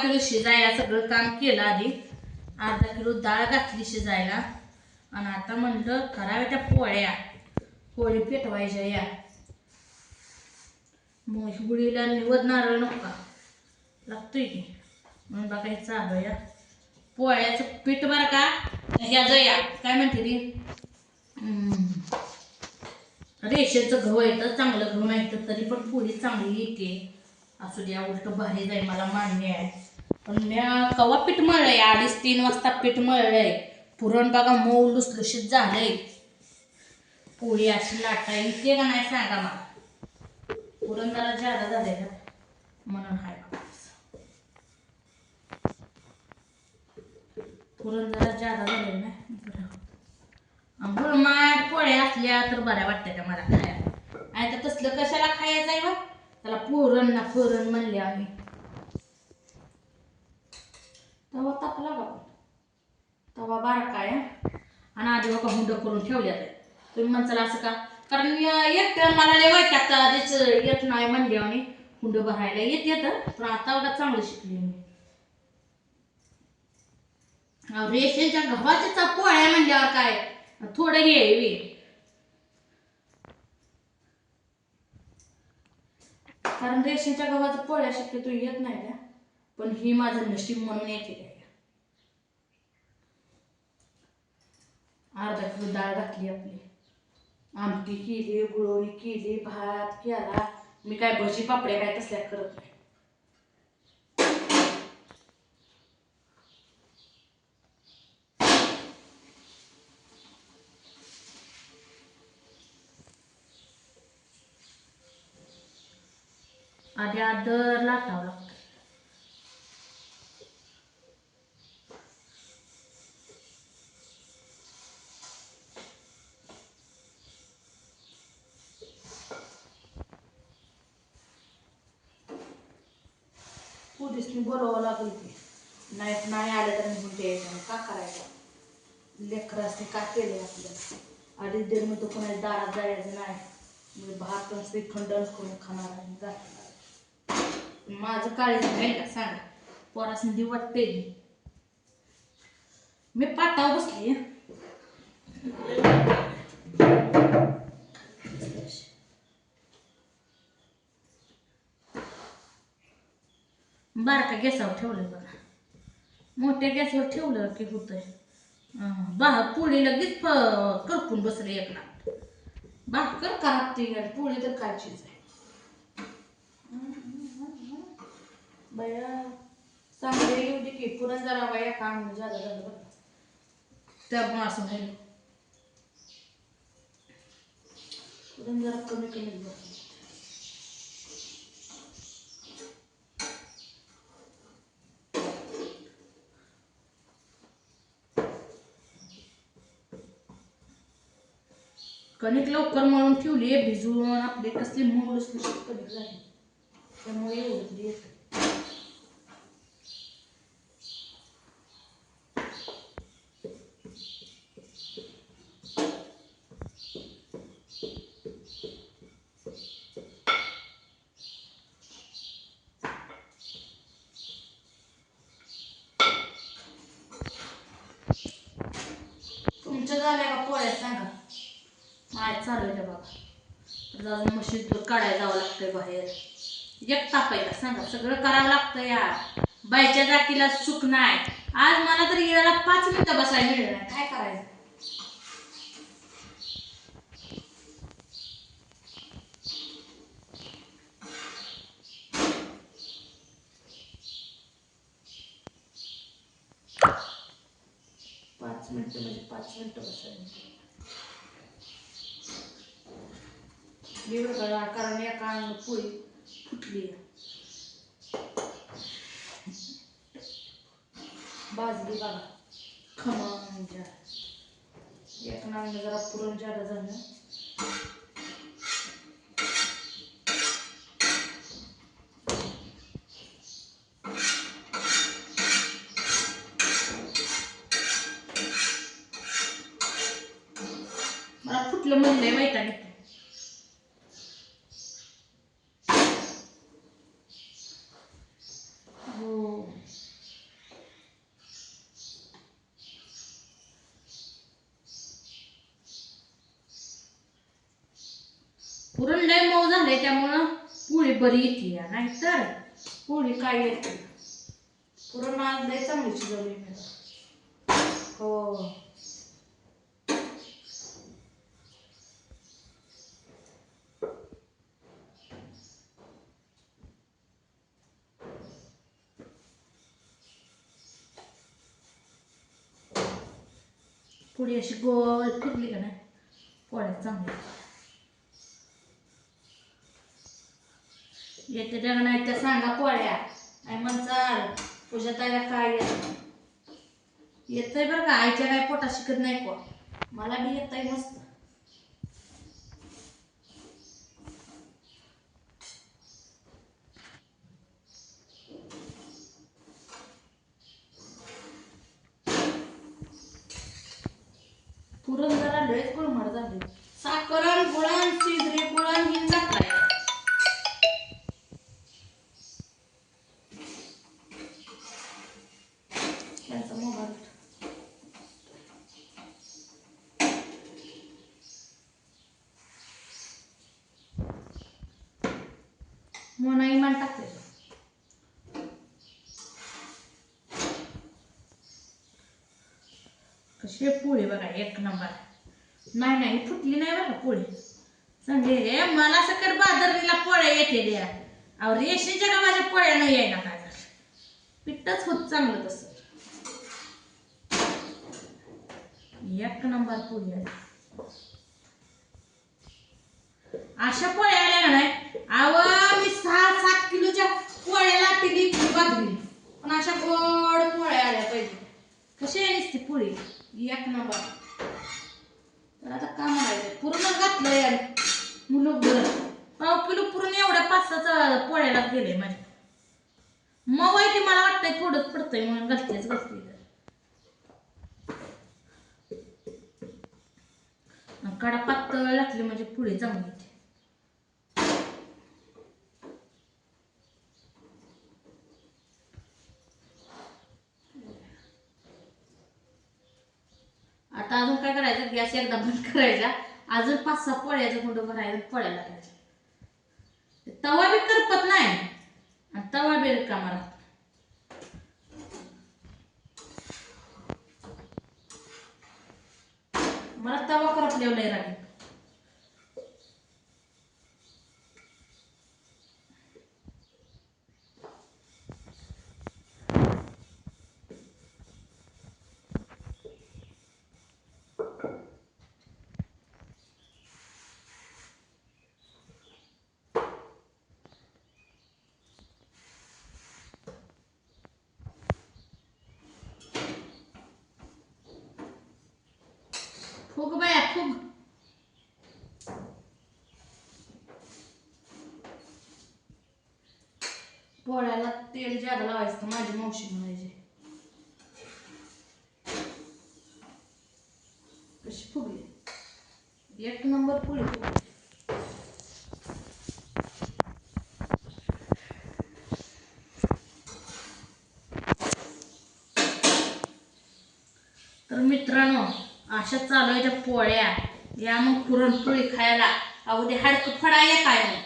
Kilo शिजायला सगळं काम केलं आधी. अर्धा किलो डाळ घातली शिजायला आणि आता म्हणलं कराव्या त्या पोळी पेटवायच्या या. मग गुळीला निवड नारळ नका लागतोय की म्हणून बघायचं चालू या. पोळ्याचं पीठ बरं का ह्याचं या काय म्हणते ती रेशनचं गहू येतं, चांगलं गहू नाही तर तरी पण पोळी चांगली येते. असू द्या उलट भारी जाईल मला मान्य आहे. पण मी कवा पीठ मळलंय 2:30-3 वाजता पीठ मळलंय. पुरण बघा मऊ लुसलुशीत झालंय. पोळी अशी लाटा येते का नाही सांगा मला. पुरण जरा जादा झालंय का म्हणून हाय पुरण जरा जादा झालंय ना. गुळमाट पोळ्या असल्या तर बऱ्या वाटतं का मला खायला. नाही तर तसलं कशाला खायचं आहे बा. त्याला पुरण ना पुरण म्हणले आम्ही. तवा तापला का तवा बारका आहे आणि आधी बघा हुंड करून ठेवल्यात. तुम्ही म्हणसाल असं का कारण एकटं मला लय वाटतं त्याच येत नाही म्हणले आणि हुंड भरायला येत पण आता बघा चांगलं शिकले मी. रेशनच्या गव्हाच्या पोळ्या म्हणल्यावर काय थोडं हे कारण रेशनच्या गव्हाच्या पोळ्या शक्यतो येत नाही त्या. पण ही माझं नशीब म्हणून येते काय. अर्धा किलो डाळ घातली आपली. आमटी केली, गुळवणी केली, भात केला. मी काय भजी पापड्या काय तसल्या करत नाही. आधी आदर लाटावं लागतं. पोलिसनी बोलावं लागेल की नाही आलं तर निघून द्यायचं. का करायचं लेकरं असते का केले आपल्याला. 2.5 मिनिटं कोणाच्या दारात जायचं नाही. मी भात श्रीखंड करून खाणार आहे जाणार. माझं काळजी नाही का सांगा. पोरासनी वाटते मी पाटावर बसली. बारका गॅसवर ठेवलं बघा. मोठ्या गॅसवर ठेवलं की होतंय. पोळी लगेच करपून बसले एक लाट. भाकर करापते पोळी तर काय चीज आहे बया. चांगले येऊ दे की पुरण जरा बाया काम झालं झालं बघा त्यामुळे असं व्हायला. पुरण जरा कमी कमी कणिक लवकर मळून ठेवली भिजवून आपले कसली मऊ लुसलुशीत कणिक झाली त्यामुळे एवढं येत. तुमच्या झाल्या का पोळ्या सांगा. माय चालू आहे बघा. अजून मशीन दूर काढायला जावं लागतंय बाहेर. एक तापायला सांगा सगळं करावं लागतं यार. बाईच्या जातीला सुख नाही. आज मला तर याला 5 मिनिटं बसायला मिळेल नाही काय करायचं. पाच मिनिटं बसायला कारण एका पोळी फुटली बाजली बघा खमंग. एक नांग जरा पुरण जादा झालं. मला फुटलं म्हणलंय माहिती हो पुरण लय मऊ झालंय त्यामुळं पोळी बरी येते, नाहीतर पोळी काय येते. पुरण आज लय चांगली शिजवली मी. हो, पुढे अशी गोल फिरली का नाही पोळ्या चांगल्या येते. त्या नाही त्या सांगा पोळ्या आई म्हणचाल तुझ्या ताईला काय येतंय बरं का. आईच्या काय पोटा शिकत नाही पोट, मला बी येतंय मस्त. पुरण जरा लयच गुळमट झाले. साखरण गुळण शिजरी गुळण घेऊन टाकलाय. त्यांचा मोबाईल मोना इमान टाकते. कशी पोळी बघा एक नंबर. नाही नाही फुटली नाही बघा पोळी चांगली रे. मला सकट बाजारीला पोळ्या येते द्या. अहो रेशनच्या का माझ्या पोळ्या नाही यायला काय झालं, पिठच होत चांगलं तसं. एक नंबर पोळी आली. अशा पोळ्या आल्या का नाही. अहो मी 6-7 किलोच्या पोळ्या लाटली बाजरी, पण अशा गोड पोळ्या आल्या पाहिजे. कशी आहे नुसती पोळी एक नंबर. तर आता काय म्हणायचं, पूर्ण घातलंय यार मुलं घर. 1/2 किलो पुरण एवढ्या 5-6 पोळ्याला गेले माझ्या. मग आहे ती मला वाटतंय थोडंच पडतंय म्हणून घालतेच घालते. कडा पातळ घातली म्हणजे पुढे चांगली येते. आता अजून काय करायचं, गॅस एकदा बंद करायचा, अजून 5-6 पोळ्याचं गुंड भरायचं, पोळ्या लाटायच्या. तवा बी करपत नाही आणि तवा बी रिकामा राहतो. मला तवा करपल्यावर लय राग. फुग बाया फुग. पोळ्याला तेल ज्यादा लावायचं माझी मावशी म्हणायची. कशी फुगली एक नंबर पोळी फुगली. तर मित्रांनो अशा चालवायच्या पोळ्या या मग पुरणपोळी खायला. अगदी हाडकं फडाया काय मग.